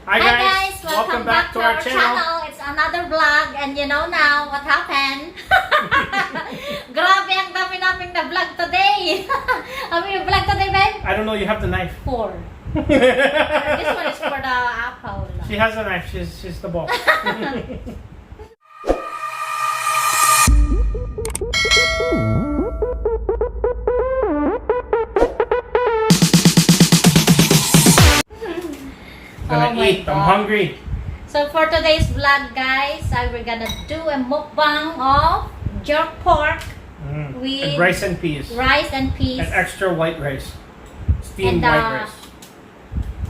Hi guys, welcome back to our channel. It's another vlog and you know now what happened. Grabe ang dami naming na vlog today. How many vlog today, babe? I don't know, you have the knife. 4. This one is for the apple. She has a knife, she's the boss. Gonna eat. I'm hungry. So for today's vlog, guys, we're gonna do a mukbang of jerk pork with and rice and peas. Rice and peas. And extra white rice. Steamed and, white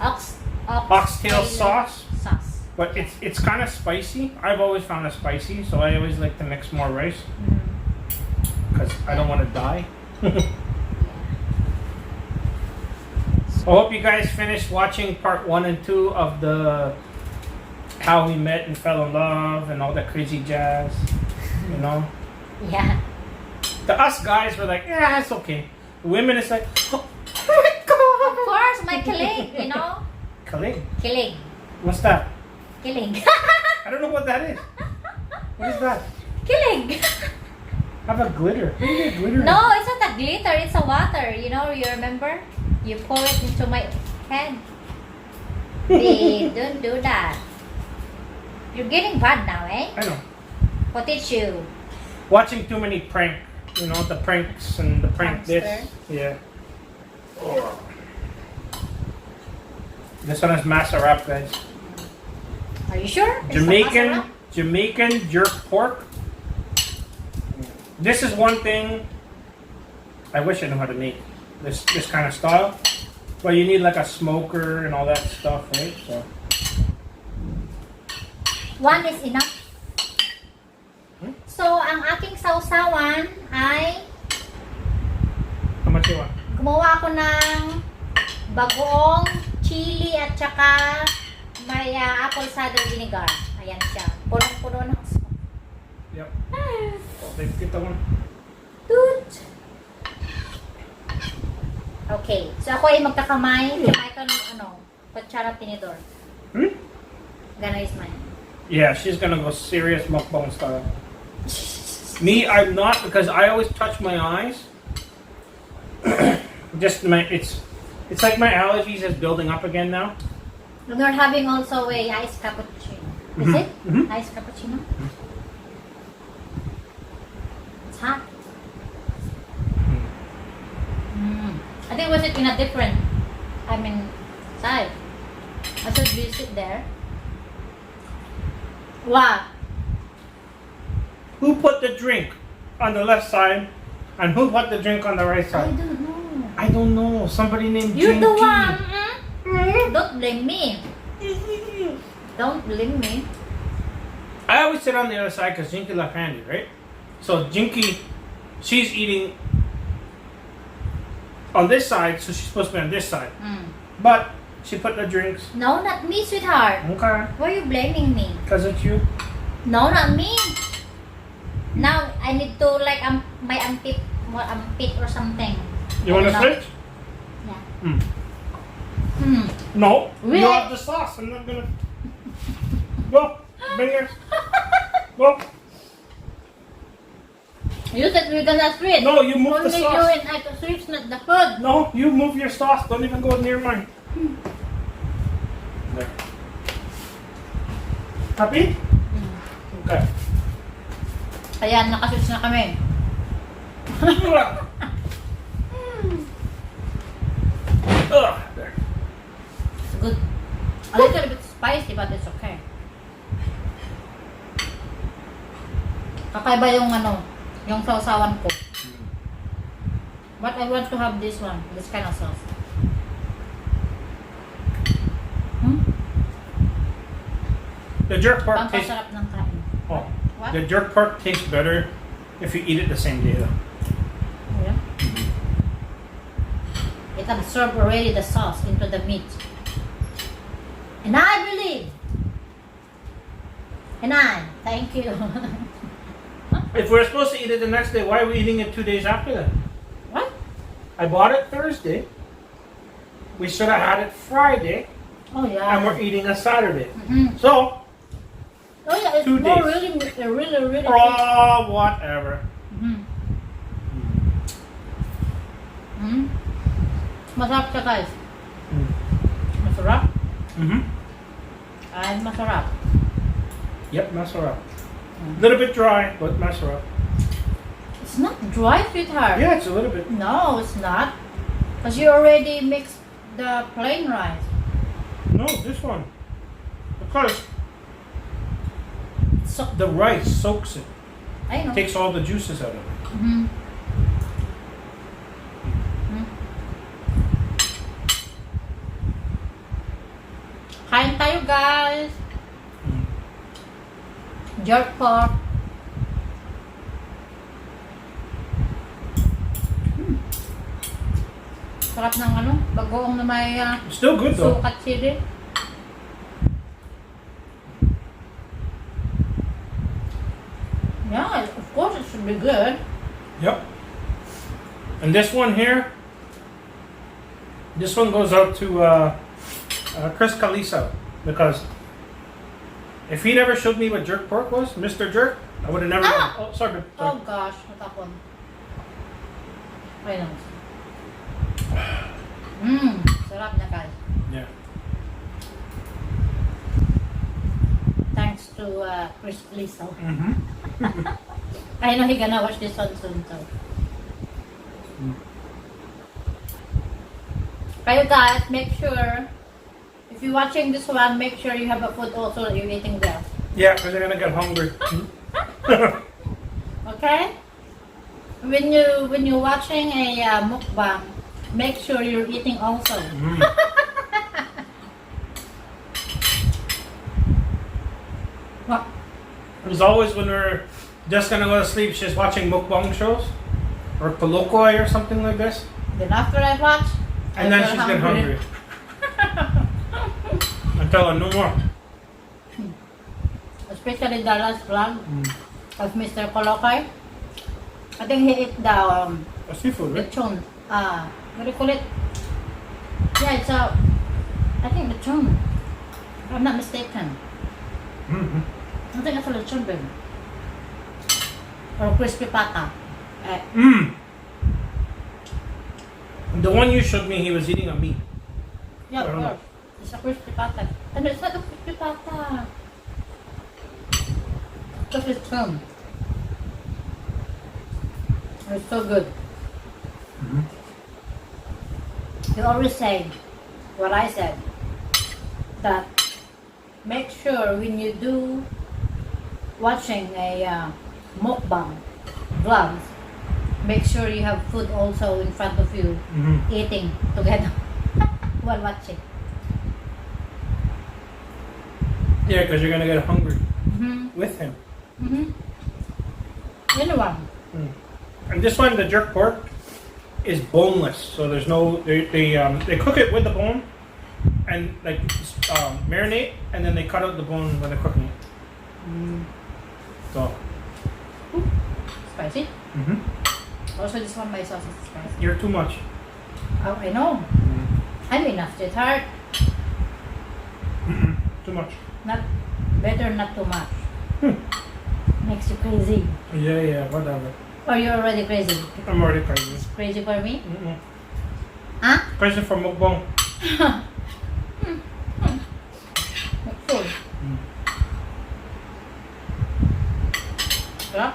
rice. Oxtail sauce. But it's kind of spicy. I've always found it spicy, so I always like to mix more rice because I don't want to die. I hope you guys finished watching part 1 and 2 of the how we met and fell in love and all that crazy jazz, you know? Yeah. To us guys, we're like, yeah, it's okay. The women, it's like, oh my god. Of course, my kilig, you know? Kilig? Kilig. What's that? Kilig. I don't know what that is. What is that? Kilig. Have a glitter. What do you get glitter? No, it's not a glitter. It's a water. You know, you remember? You pour it into my head. Babe, don't do that. You're getting bad now, eh? I know. What did you? Watching too many prank. You know, the pranks and the prank this. Yeah. Oh. This one is masa wrap, guys. Are you sure? Jamaican jerk pork. This is one thing I wish I knew how to make. This kind of style, but you need like a smoker and all that stuff, right? So one is enough. So ang aking sausawan ay how much you want? Gumawa ako ng bagoong chili at saka may apple cider vinegar. Ayan siya. Punong-puno ng smoke. Yep. Okay, kita mo. Toot! Okay. So ako ay magkakamay. Michael, kutsara tinidor. Gonna use mine. Yeah, she's gonna go serious mukbang style. Me, I'm not, because I always touch my eyes. It's like my allergies is building up again now. And we're having also a iced cappuccino. Is it? Iced cappuccino? It's hot. I think was it in a different, side. I should visit there. What? Who put the drink on the left side and who put the drink on the right I side? don't know. I don't know. Somebody named You're Jinky. the one. Don't blame me. Don't blame me. I always sit on the other side because Jinky left handed, right? So Jinky, she's eating on this side, so she's supposed to be on this side. But she put the drinks. No, not me, sweetheart. Okay. Why are you blaming me? Because it's you. No, not me. Now I need to like my armpit or something. You want to switch? Yeah. No. Really? You have the sauce. I'm not gonna. Go. Bring yours. Go. You said we're gonna switch. No, you move the Only sauce. you and I to switch, not the food. No, you move your sauce. Don't even go near mine. There. Happy? Okay. Ayan, nakaswitch na kami. There. It's good. A little bit spicy, but it's okay. Kakaiba yung sausawan ko. But I want to have this one, this kind of sauce. The jerk pork tastes. Pampasarap ng kain. Oh, What? the jerk pork tastes better if you eat it the same day, though. Yeah. It absorbed already the sauce into the meat. And I believe. And I thank you. If we're supposed to eat it the next day, why are we eating it 2 days after that? What? I bought it Thursday. We should have had it Friday. Oh yeah. and we're eating a Saturday. Mhm. So, Oh yeah, it's 2 more days. really. oh, whatever. Mhm. Mhm. Masarap siya guys. Mm. Masarap. Mm-hmm. Ay, masarap. Yep, masarap. A little bit dry, but masarap. It's not dry, sweetheart. Yeah, it's a little bit. No, it's not. Because you already mixed the plain rice. No, this one. Because So, the rice soaks it. I know. Takes all the juices out of it. Mhm. Mhm. Kain tayo guys. Mm. Jerk pork. Sarap ng ano, bagoong na may Still good though. sukat chili. Yeah, of course it should be good. Yep. And this one here, this one goes out to Chris Kalisa, because if he never showed me what jerk pork was, Mr. Jerk, I would have never. Ah! Oh, sorry. Oh gosh, natapon. Ay lang. Sarap na guys. Yeah. Thanks to Chris Lisa. Mm-hmm. I know he gonna watch this one soon so. Kayo guys, make sure if you're watching this one, make sure you have a food also that you're eating well. Yeah, because they're gonna get hungry. Okay? When you're watching a mukbang, make sure you're eating also. Mm. What? There's always when we're just gonna go to sleep, she's watching mukbang shows or Kolokoi or something like this, Then after I watch, and then she's getting hungry. I tell her no more. Especially the last vlog Mm. of Mr. Kolokay. I think he ate the Seafood, right? lechon. What do you call it? Yeah, it's I think lechon. If I'm not mistaken. Mm-hmm. I think it's a lechon, babe. Or crispy pata. Mm. The one you showed me, he was eating a meat. Yeah, I of don't know. course. It's a crispy pata. And it's not a crispy pata. It's lechon. It's so good. Mm-hmm. You always say what I said, that make sure when you do watching a mukbang vlogs, make sure you have food also in front of you, Mm-hmm. eating together while watching. Yeah, because you're gonna get hungry Mm-hmm. with him. Mm-hmm. Anyone? Mm. And this one, the jerk pork, is boneless, so there's no. They cook it with the bone, and like marinate, and then they cut out the bone when they're cooking it. So. Spicy. Mm-hmm. Also, this one by sauce is spicy. You're too much. Oh, I know. I'm enough. It's hard. Mm-mm. Too much. Not better, not too much. Hmm. Makes you crazy. Yeah, whatever. Or you're already crazy. I'm already crazy. It's crazy for me. Mm-mm. Huh? Crazy for mukbang. Full. Mm. Yeah.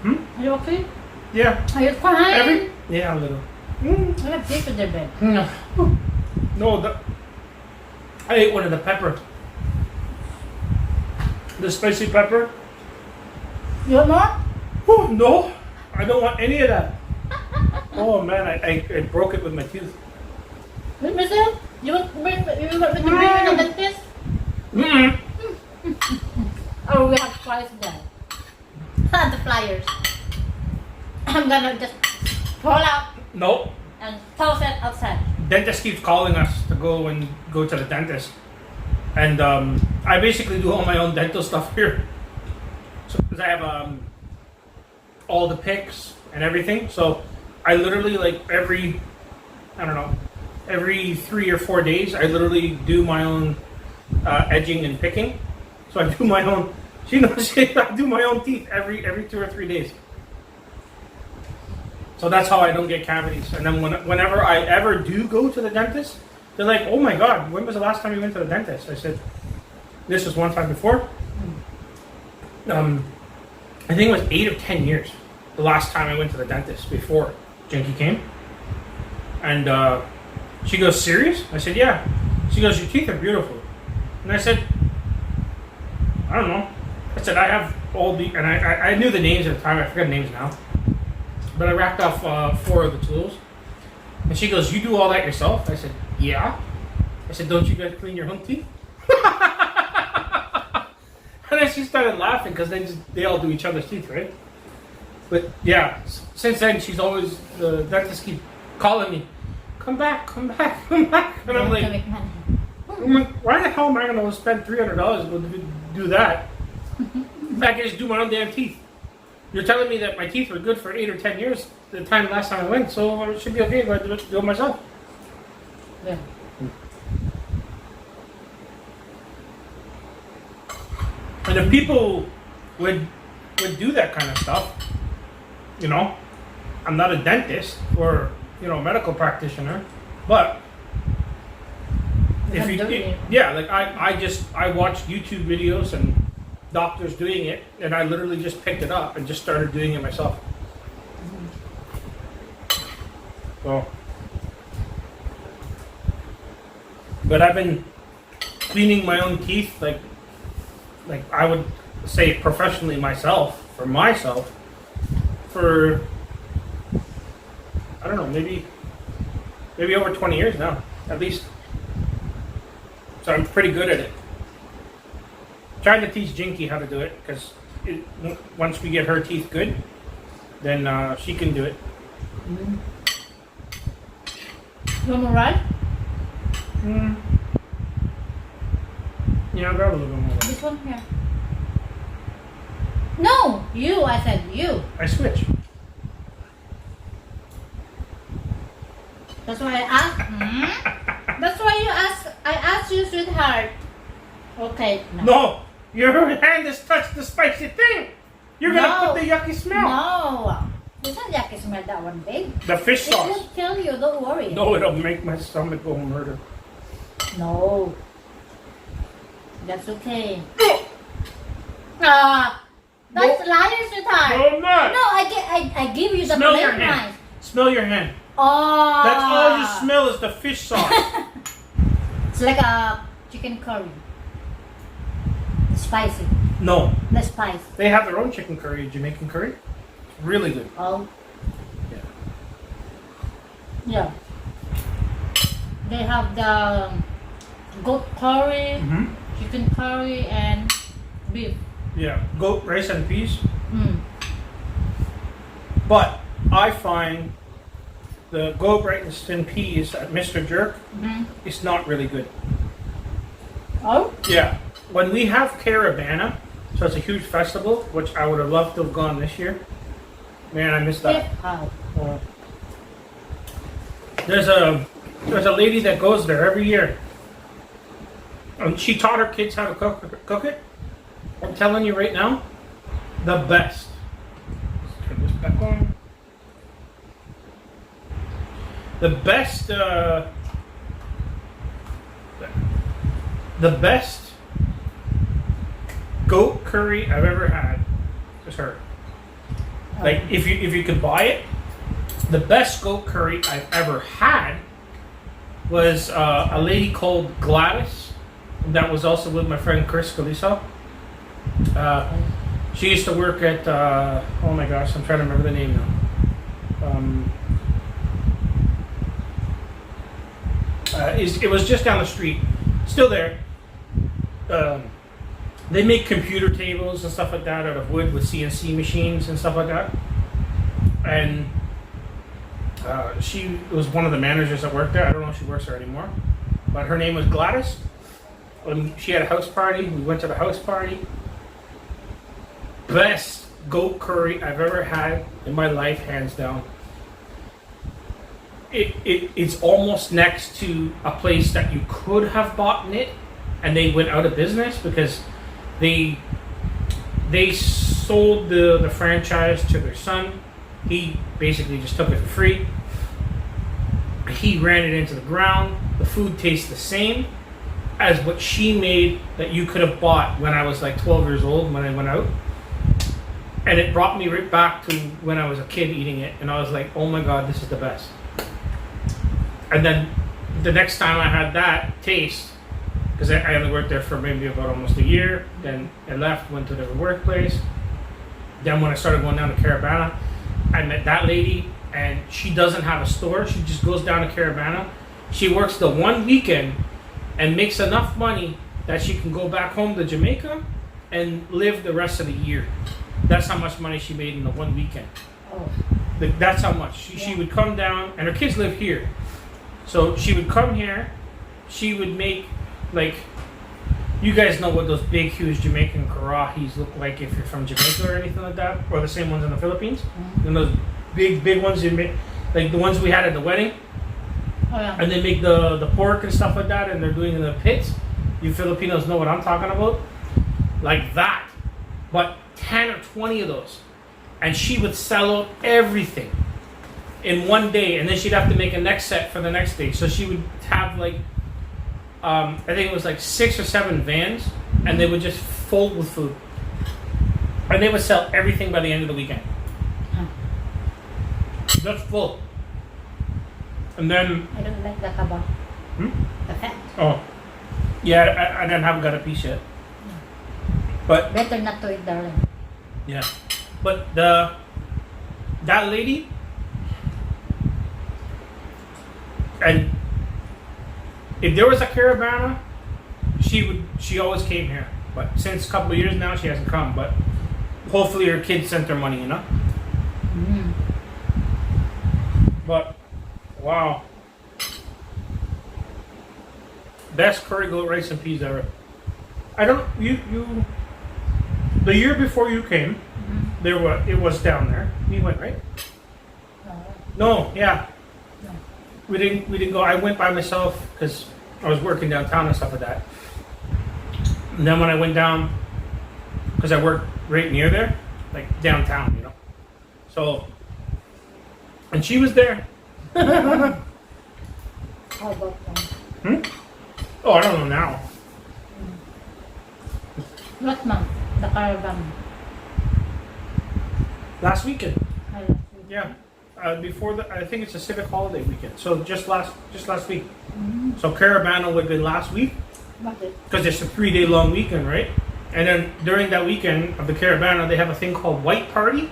Hmm? Are you okay? Yeah. Are you crying? Yeah, a little. Mm. I have taste with their bed. No, I ate one of the pepper. The spicy pepper. You want more? Oh, no, I don't want any of that. Oh man, I broke it with my tooth. Wait, Mister, you want to bring the dentist? Mm-mm. Or we have flies there. The flyers. I'm gonna just pull out No, and toss it outside. dentist keeps calling us to go to the dentist, and I basically do all my own dental stuff here. So because I have all the picks and everything, so I literally like every, I don't know, every 3 or 4 days, I literally do my own edging and picking. So I do my own. She knows I do my own teeth every 2 or 3 days. So that's how I don't get cavities. And then whenever I ever do go to the dentist, they're like, "Oh my God, when was the last time you went to the dentist?" I said, "This was one time before." I think it was 8 or 10 years the last time I went to the dentist before Jinky came. And she goes, "Serious?" I said, "Yeah." She goes, "Your teeth are beautiful." And I said, "I don't know." I said, "I have all the," and I knew the names at the time. I forget the names now. But I racked off 4 of the tools. And she goes, "You do all that yourself?" I said, "Yeah." I said, "Don't you guys clean your own teeth?" And then she started laughing because they all do each other's teeth, right? But yeah, since then the dentist keep calling me, "Come back, come back, come back." And I'm like, why the hell am I going to spend $300 to do that? I can just do my own damn teeth. You're telling me that my teeth were good for 8 or 10 years the last time I went, so it should be okay if I do it myself. Yeah. And if people would do that kind of stuff, you know, I'm not a dentist or, you know, a medical practitioner, but if you, yeah, like I watched YouTube videos and doctors doing it, and I literally just picked it up and just started doing it myself. So, but I've been cleaning my own teeth like I would say professionally for myself for I don't know, maybe over 20 years now at least. So I'm pretty good at it. Trying to teach Jinky how to do it because once we get her teeth good, then she can do it. Mm. You want to ride? Yeah, I'll grab a little bit more. This one here. No, you. I said you. I switch. That's why I asked. That's why you asked. I asked you, sweetheart. Okay. No, your hand has touched the spicy thing. You're gonna put the yucky smell. No, it's not yucky smell. That one, babe. The fish sauce. It will kill you. Don't worry. No, it'll make my stomach go murder. No. That's okay. That's liar, sweetheart. No, I'm not. No, I give you the Smell your plain hand. one. Smell your hand. Oh. That's all you smell is the fish sauce. It's like a chicken curry. It's spicy. No. The spice. They have their own chicken curry, Jamaican curry. It's really good. Oh. Yeah. Yeah. They have the goat curry, chicken curry, and beef. Yeah, goat, rice, and peas. Mm. But I find the goat, rice, and peas at Mr. Jerk is not really good. Oh? Yeah. When we have Caravana, so it's a huge festival, which I would have loved to have gone this year. Man, I missed that. How? There's a lady that goes there every year. And she taught her kids how to cook it. I'm telling you right now, the best. Let's turn this back on. The best goat curry I've ever had is her. Like if you could buy it, the best goat curry I've ever had was a lady called Gladys that was also with my friend Chris Caliso. She used to work at oh my gosh, I'm trying to remember the name now. It was just down the street, still there. They make computer tables and stuff like that out of wood with CNC machines and stuff like that. And she was one of the managers that worked there. I don't know if she works there anymore, but her name was Gladys. When she had a house party, we went to the house party. Best goat curry I've ever had in my life, hands down. it's almost next to a place that you could have bought it, and they went out of business because they sold the franchise to their son. He basically just took it for free. He ran it into the ground. The food tastes the same as what she made that you could have bought when I was like 12 years old when I went out. And it brought me right back to when I was a kid eating it, and I was like, oh my god, this is the best. And then the next time I had that taste, because I only worked there for maybe about almost a year, then I left, went to a different workplace. Then when I started going down to Caravana, I met that lady, and she doesn't have a store. She just goes down to Caravana. She works the one weekend and makes enough money that she can go back home to Jamaica and live the rest of the year. That's how much money she made in the one weekend. Oh. That's how much. She would come down, and her kids live here. So she would come here, she would make, like, you guys know what those big, huge Jamaican karahis look like if you're from Jamaica or anything like that, or the same ones in the Philippines. Mm-hmm. And those big ones you make, like the ones we had at the wedding. Oh, yeah. And they make the pork and stuff like that, and they're doing it in the pits. You Filipinos know what I'm talking about. Like that. But 10 or 20 of those. And she would sell out everything in one day, and then she'd have to make a next set for the next day. So she would have like, I think it was like 6 or 7 vans, and they would just full with food. And they would sell everything by the end of the weekend. Huh. Just full. And then... I don't like the kaba. The fat. Oh. Yeah, I haven't got a piece yet. But... Better not to eat, darling. Yeah. But that lady... And if there was a Caravana, she always came here. But since a couple of years now, she hasn't come. But hopefully her kids sent her money, you know? Mm. But, wow. Best curry goat rice and peas ever. I don't, you, the year before you came, it was down there. We went, right? No, yeah. No. We didn't go. I went by myself because I was working downtown and stuff like that. And then when I went down, because I worked right near there, like downtown, you know. So, and she was there. How about them? Oh, I don't know now. What month? The caravan. Last weekend. I love you. Yeah. Before I think it's a civic holiday weekend. So just last week. So Caravana would have been last week What is? because it's a 3-day long weekend, right? And then during that weekend of the Caravana, they have a thing called White Party.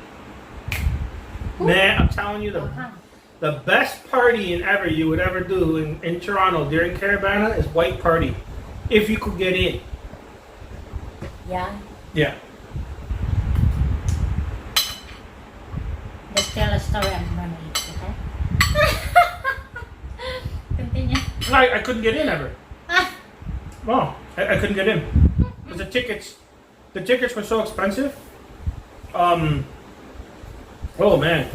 Man, I'm telling you, the best party ever you would ever do in Toronto during Caravana is White Party, if you could get in. Yeah. Yeah. Let's tell a story I'm gonna eat, okay? Continue. I couldn't get in ever. Oh, I couldn't get in because the tickets were so expensive. Oh man,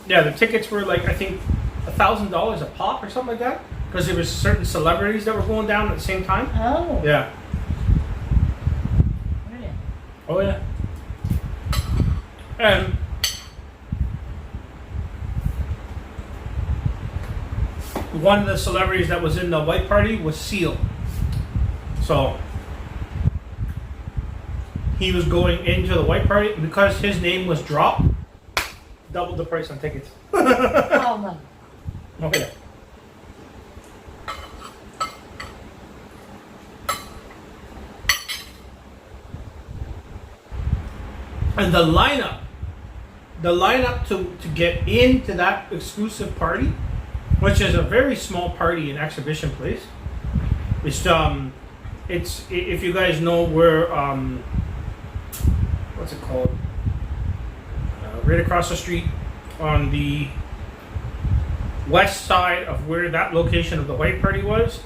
yeah, the tickets were like I think $1,000 a pop or something like that because there was certain celebrities that were going down at the same time. Oh. Yeah. Really? Oh yeah. And one of the celebrities that was in the White Party was Seal. So he was going into the White Party because his name was dropped. Doubled the price on tickets. Oh man. Okay. And the lineup to get into that exclusive party, which is a very small party and exhibition place. It's if you guys know where what's it called? Right across the street on the west side of where that location of the White Party was.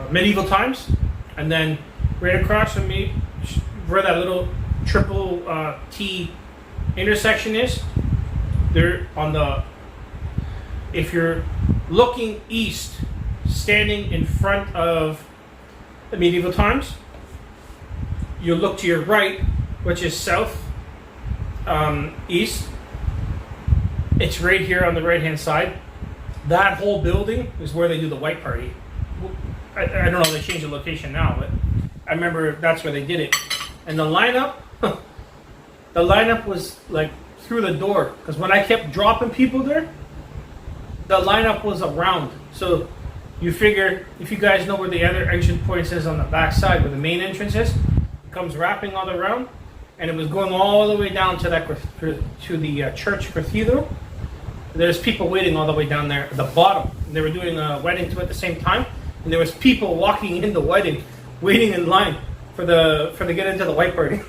Medieval Times, and then right across from me, where that little triple T intersection is. They're on the. If you're looking east, standing in front of the medieval times, you look to your right, which is south, east. It's right here on the right-hand side. That whole building is where they do the white party. I don't know, they changed the location now, but I remember that's where they did it. And the lineup was like through the door. Because when I kept dropping people there, the lineup was around. So you figure, if you guys know where the other exit points is on the back side, where the main entrance is, it comes wrapping all around. And it was going all the way down to that to the church cathedral. There's people waiting all the way down there at the bottom. And they were doing a wedding too at the same time, and there was people walking in the wedding, waiting in line for to get into the white party.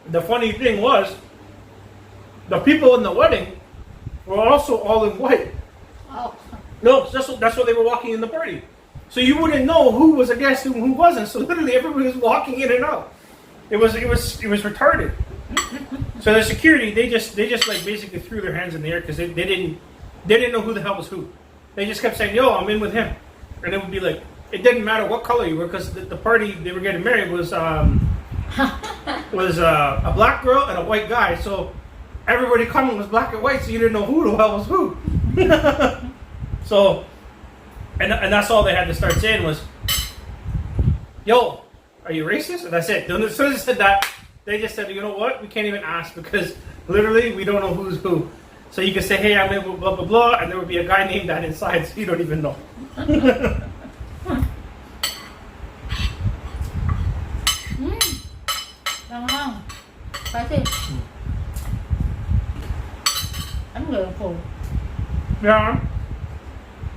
The funny thing was, the people in the wedding were also all in white. Oh. No, that's why they were walking in the party. So you wouldn't know who was a guest and who wasn't. So literally everybody was walking in and out. It was retarded. So the security, they just like basically threw their hands in the air because they didn't know who the hell was who. They just kept saying, "Yo, I'm in with him," and it would be like it didn't matter what color you were because the party they were getting married was a black girl and a white guy. So everybody coming was black and white, so you didn't know who the hell was who. So. And that's all they had to start saying was, "Yo, are you racist?" And that's it. As soon as they said that, they just said, "You know what? We can't even ask because literally we don't know who's who." So you can say, "Hey, I'm in with blah blah blah," and there would be a guy named that inside, so you don't even know. I'm really full. Yeah.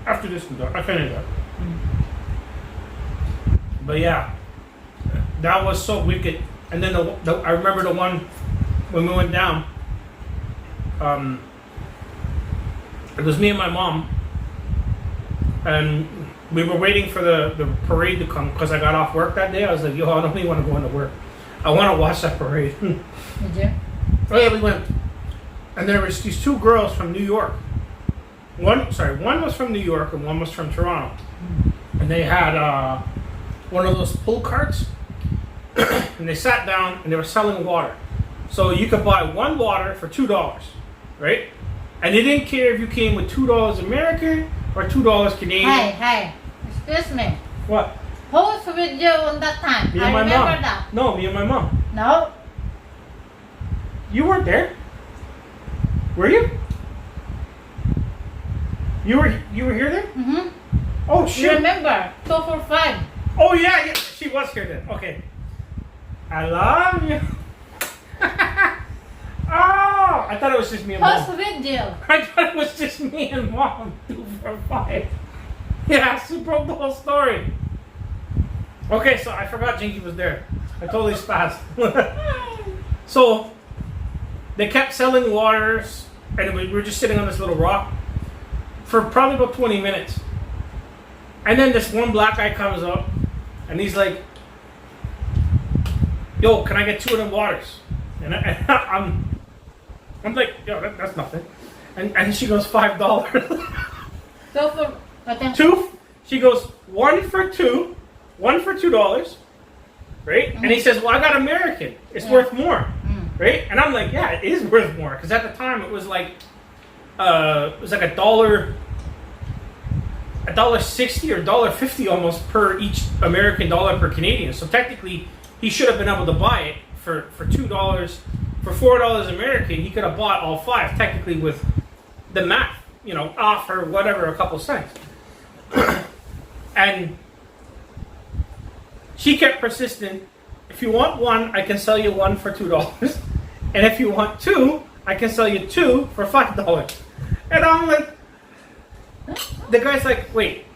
After this, I finished that. But yeah, that was so wicked. And then I remember the one when we went down. It was me and my mom, and we were waiting for the parade to come because I got off work that day. I was like, "Yo, I don't even want to go into work. I want to watch that parade." Did you? Oh yeah, we went. And there was these two girls from New York. One was from New York and one was from Toronto. And they had one of those pull carts. And they sat down and they were selling water. So you could buy one water for $2, right? And they didn't care if you came with $2 American or $2 Canadian. Hey, excuse me. What? Who was with you on that time? Me and my remember mom. that. No, me and my mom. No. You weren't there. Were you? You were here then? Mm-hmm. Oh shit! You remember 245? Oh yeah, she was here then. Okay. I love you. Oh, I thought it was just me and Who's mom. with you? I thought it was just me and mom. 245. Yeah, she broke the whole story. Okay, so I forgot Jinky was there. I totally spazzed. So they kept selling waters, and we were just sitting on this little rock for probably about 20 minutes. And then this one black guy comes up and he's like, "Yo, can I get 2 of them waters?" And I'm like, "Yo, that's nothing." And she goes, $5. Go for 2? She goes, one for $2, right? Mm-hmm. And he says, "Well, I got American. It's worth more." Right? And I'm like, "Yeah, it is worth more." Because at the time it was like $1.60 or $1.50 almost per each American dollar per Canadian. So technically, he should have been able to buy it for $2, for $4 American. He could have bought all 5 technically with the math, off or whatever, a couple cents. And she kept persistent. "If you want 1, I can sell you 1 for $2, and if you want 2, I can sell you 2 for $5." And I'm like, the guy's like, "Wait,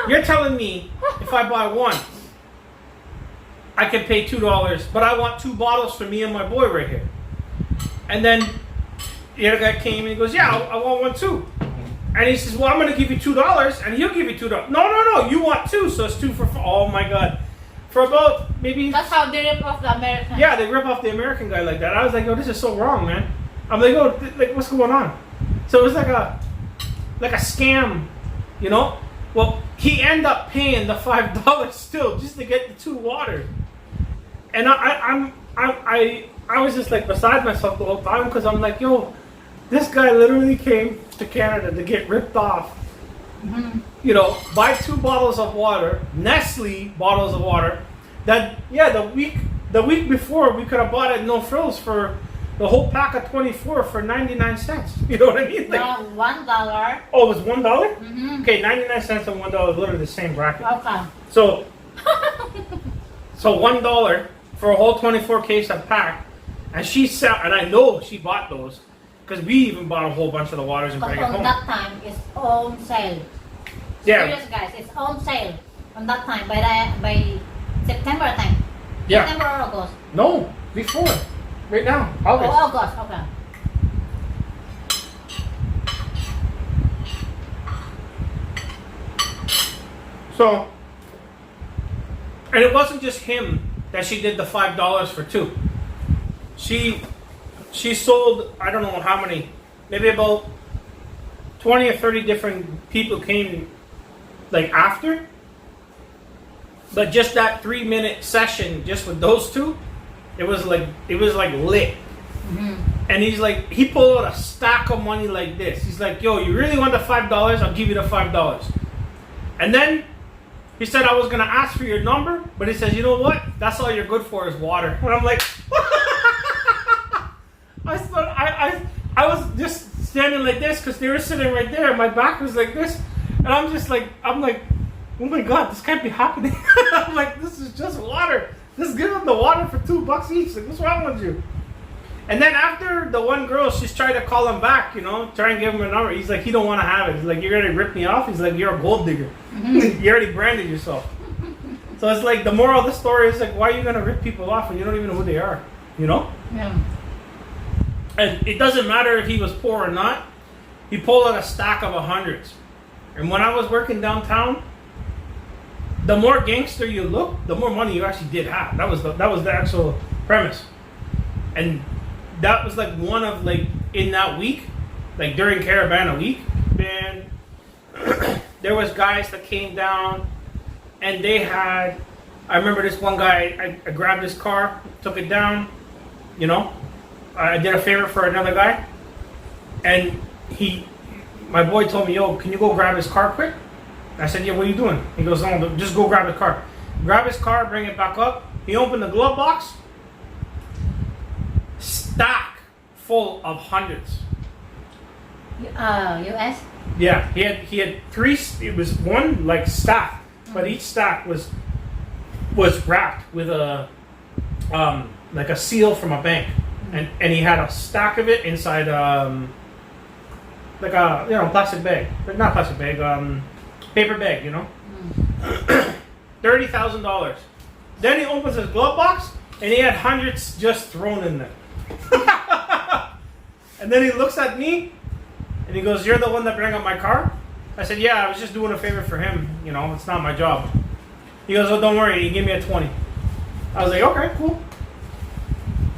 you're telling me if I buy 1, I can pay $2, but I want 2 bottles for me and my boy right here?" And then the other guy came and he goes, "Yeah, I want 1 too." And he says, well, I'm going to give you $2, and he'll give you $2. No, you want two, so it's 2 for 4. Oh my God. For about maybe... That's how they rip off the American. Yeah, they rip off the American guy like that. I was like, oh, this is so wrong, man. I'm like, oh, like, what's going on? So it was like a scam, you know? Well, he ended up paying the $5 still just to get the 2 waters. And I was just like beside myself the whole time because I'm like, yo, this guy literally came to Canada to get ripped off. Mm-hmm. You know, buy 2 bottles of water, Nestle bottles of water. That the week before we could have bought it no frills for the whole pack of 24 for 99 cents. You know what I mean? Like, no, $1. Oh, it was $1? Mm-hmm. Okay, 99 cents and $1 is literally the same bracket. Okay. So $1 for a whole 24 case of pack, and and I know she bought those because we even bought a whole bunch of the waters and bring it home. On that time, it's on sale. Yeah. Serious guys, it's on sale on that time by September time. Yeah. September or August? No, before. Right now, August. Oh, August, okay. So, and it wasn't just him that she did the $5 for 2. She sold, I don't know how many, maybe about 20 or 30 different people came like after. But just that 3-minute session, just with those 2, it was like lit. Mm-hmm. And he pulled out a stack of money like this. He's like, yo, you really want the $5? I'll give you the $5. And then he said I was gonna ask for your number, but he says, you know what? That's all you're good for is water. And I'm like, I was just standing like this because they were sitting right there, and my back was like this, and I'm like, oh my God, this can't be happening. I'm like, this is just water. Just give them the water for $2 each. Like, what's wrong with you? And then after the one girl, she's trying to call him back, you know, try and give him a number. He's like, he don't want to have it. He's like, you're going to rip me off? He's like, you're a gold digger. Mm-hmm. You already branded yourself. So it's like, the moral of the story is like, why are you going to rip people off when you don't even know who they are? You know? Yeah. And it doesn't matter if he was poor or not. He pulled out a stack of 100s. And when I was working downtown, the more gangster you look, the more money you actually did have. That was the actual premise. And that was like one of like in that week, like during Caravana week, man, there was guys that came down and they had, I remember this one guy, I grabbed his car, took it down, you know, I did a favor for another guy, and my boy told me, yo, can you go grab his car quick? I said, yeah, what are you doing? He goes, no, just go grab his car. Grab his car, bring it back up. He opened the glove box, stack full of 100s. US? Yeah, he had 3. It was one like stack, but each stack was wrapped with a like a seal from a bank, and he had a stack of it inside like a plastic bag, but not plastic bag, paper bag, you know. $30,000. Then he opens his glove box and he had 100s just thrown in there. And then he looks at me and he goes, "You're the one that bring up my car?" I said, "Yeah, I was just doing a favor for him. You know, it's not my job." He goes, "Oh, don't worry. He gave me a 20." I was like, "Okay, cool."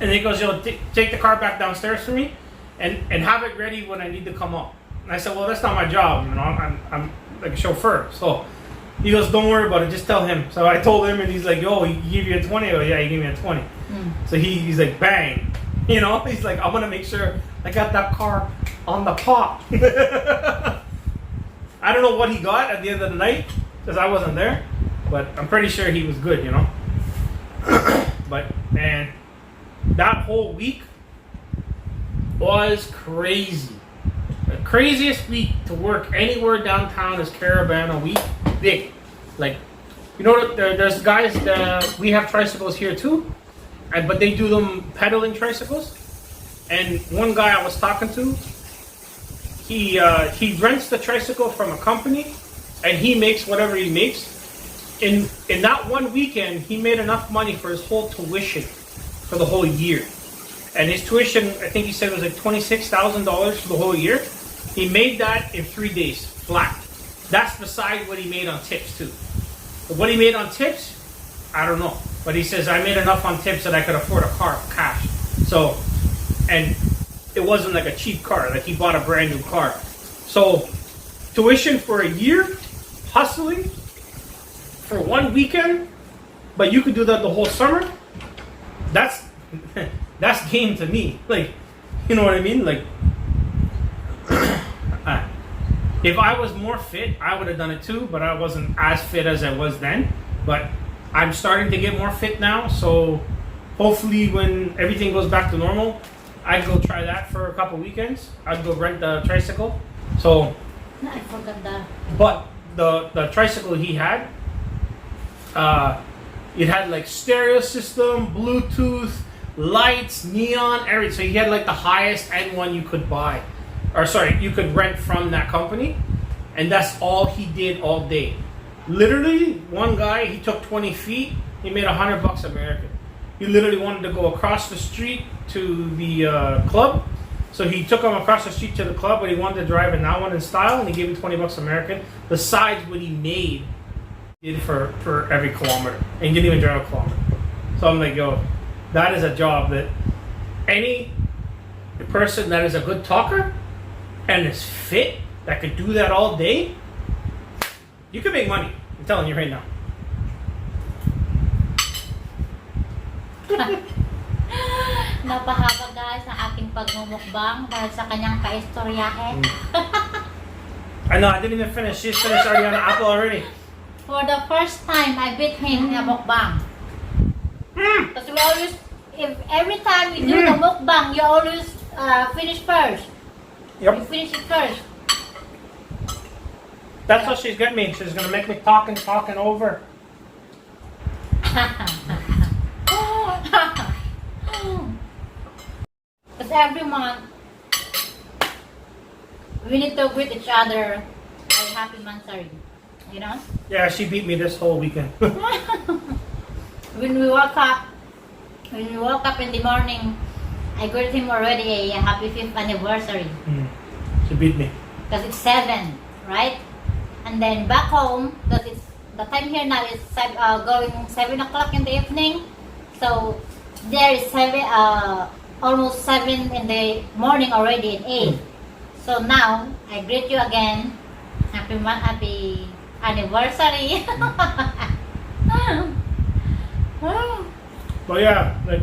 And he goes, "Yo, take the car back downstairs for me, and have it ready when I need to come up." And I said, "Well, that's not my job. You know, I'm like a chauffeur." So he goes, "Don't worry about it. Just tell him." So I told him, and he's like, "Yo, he gave you a 20?" I go, "Yeah, he gave me a 20." So he's like, "Bang." You know, he's like, "I want to make sure I got that car on the pot." I don't know what he got at the end of the night because I wasn't there, but I'm pretty sure he was good, you know. But man, that whole week was crazy. The craziest week to work anywhere downtown is Caravana week. Big, like, you know, there's guys that we have tricycles here too, but they do them pedaling tricycles. And one guy I was talking to, he rents the tricycle from a company, and he makes whatever he makes. In that one weekend, he made enough money for his whole tuition for the whole year. And his tuition, I think he said, was like $26,000 for the whole year. He made that in 3 days, flat. That's beside what he made on tips too. But what he made on tips, I don't know. But he says, I made enough on tips that I could afford a car cash. So, and it wasn't like a cheap car. Like he bought a brand new car. So, tuition for a year, hustling for 1 weekend, but you could do that the whole summer. That's game to me. Like, you know what I mean? Like, if I was more fit, I would have done it too. But I wasn't as fit as I was then. But I'm starting to get more fit now. So hopefully, when everything goes back to normal, I'd go try that for a couple weekends. I'd go rent the tricycle. So, I forgot that. but the tricycle he had, it had like stereo system, Bluetooth, lights, neon, everything. So he had like the highest end one you could buy, or sorry, you could rent from that company, and that's all he did all day. Literally, one guy, he took 20 feet, he made $100 American. He literally wanted to go across the street to the club. So he took him across the street to the club, but he wanted to drive in that one in style, and he gave him $20 American, besides what he made did for every kilometer. And he didn't even drive a kilometer. So I'm like, yo, that is a job that any person that is a good talker and is fit, that could do that all day, you can make money. I'm telling you right now. Napahaba guys ang aking pagmumukbang dahil sa kanyang kaistoryahe. I know, I didn't even finish. She's finished already on the apple already. For the first time, I beat him in a mukbang. Because we always, if every time we do the mukbang, you always finish first. Yep. You finish it first. That's what she's getting me. She's gonna make me talk and over. Because every month, we need to greet each other by happy monthsary. You know? Yeah, she beat me this whole weekend. When we woke up in the morning, I greet him already a happy 5th anniversary. She beat me. Because it's 7, right? And then back home, because it's the time here now is going 7 o'clock in the evening. So there is almost 7 in the morning already at 8. So now I greet you again. Happy anniversary. But yeah, like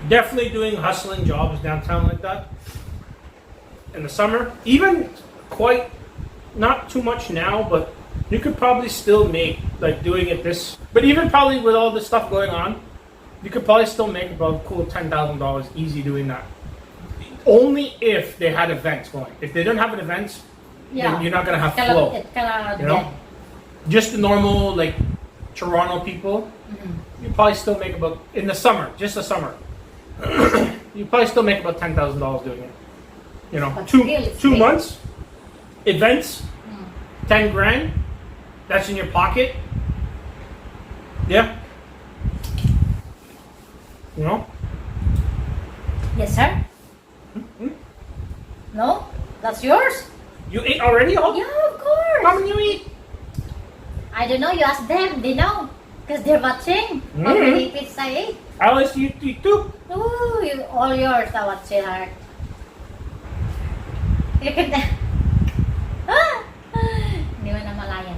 definitely doing hustling jobs downtown like that in the summer. Even quite not too much now, but you could probably still make like doing it this. But even probably with all this stuff going on, you could probably still make about cool $10,000 easy doing that. Only if they had events going. If they don't have an events, then you're not gonna have flow. You know, just the normal like Toronto people, you probably still make about in the summer, just the summer. You probably still make about $10,000 doing it. You know, But two months, events, 10 grand. That's in your pocket. Yeah. You know. Yes, sir. No, that's yours. You ate already? Oh, Yeah, of course. how many you eat? I don't know. You ask them. They know because they're watching. How many pizza I ate? I always eat two. Ooh, all yours. I watch it hard. Look at that. Hindi mo na malayan.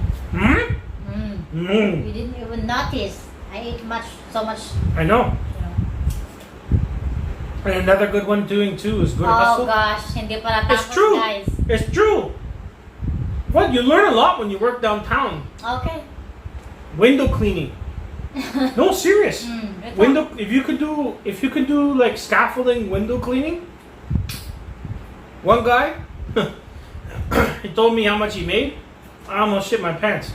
You didn't even notice. I ate so much. I know. You know. And another good one doing too is good Oh hustle. gosh, hindi pa It's natapos, true. guys. It's true. What, you learn a lot when you work downtown. Okay. Window cleaning. No, serious. Ito. Window. If you could do like scaffolding, window cleaning. One guy, he told me how much he made. I almost shit my pants.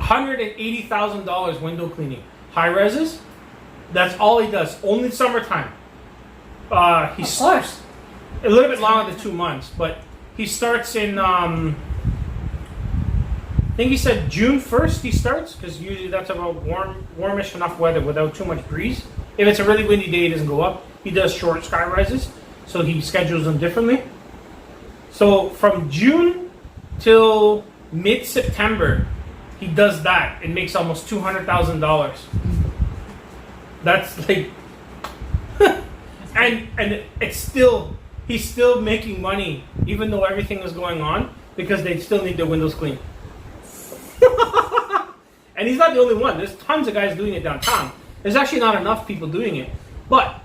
$180,000 window cleaning, high reses. That's all he does. Only summertime. He's Of course. a little bit longer than 2 months, but he starts in. I think he said June 1st he starts, because usually that's about warmish enough weather without too much breeze. If it's a really windy day, he doesn't go up. He does short sky rises. so he schedules them differently. So from June till mid-September, he does that and makes almost $200,000. That's like, and it's still, he's still making money even though everything is going on because they still need their windows cleaned. And he's not the only one. There's tons of guys doing it downtown. There's actually not enough people doing it, but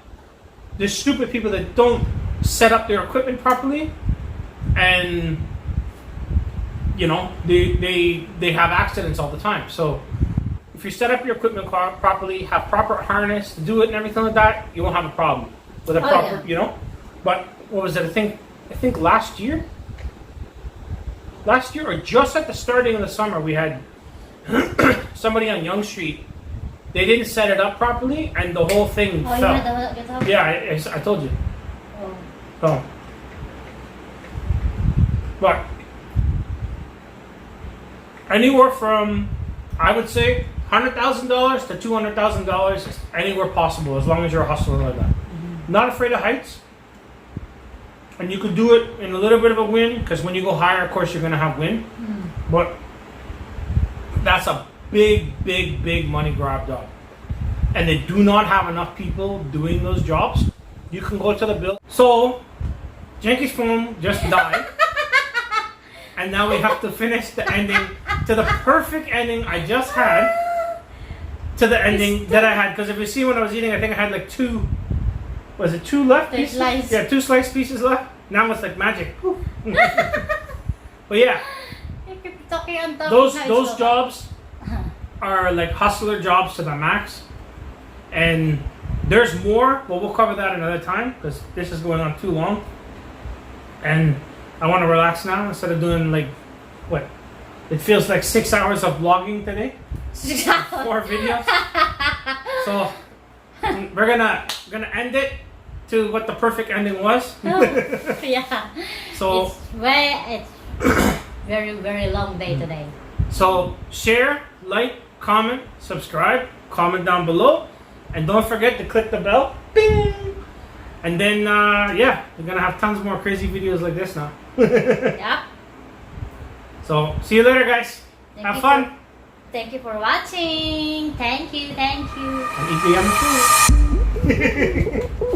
there's stupid people that don't set up their equipment properly, and you know they have accidents all the time. So if you set up your equipment properly, have proper harness to do it and everything like that, you won't have a problem with a proper, yeah. you know. But what was it? I think last year or just at the starting of the summer, we had somebody on Yonge Street. They didn't set it up properly, and the whole thing fell. Yeah, I told you. Oh. But anywhere from, I would say, $100,000 to $200,000 is anywhere possible as long as you're a hustler like that. Mm-hmm. Not afraid of heights. And you could do it in a little bit of a wind, because when you go higher, of course, you're going to have wind. Mm-hmm. But that's a big money grab job. And they do not have enough people doing those jobs. You can go to the bill. So, Jinky's phone just died. And now we have to finish the ending to the perfect ending I just had. To the ending that I had. Because if you see when I was eating, I think I had like two left pieces? Slice. Yeah, 2 sliced pieces left. Now it's like magic. But yeah. Those jobs are like hustler jobs to the max. And there's more, but we'll cover that another time because this is going on too long. And I want to relax now instead of doing like, what? It feels like 6 hours of vlogging today. 4 videos. So we're gonna end it to what the perfect ending was. Yeah. So it's very long day today. So share, like, comment, subscribe, comment down below, and don't forget to click the bell. Bing! And then yeah, we're gonna have tons more crazy videos like this now. Yeah. So see you later, guys. Have fun. Thank you for watching. Thank you. And eat the yummy food.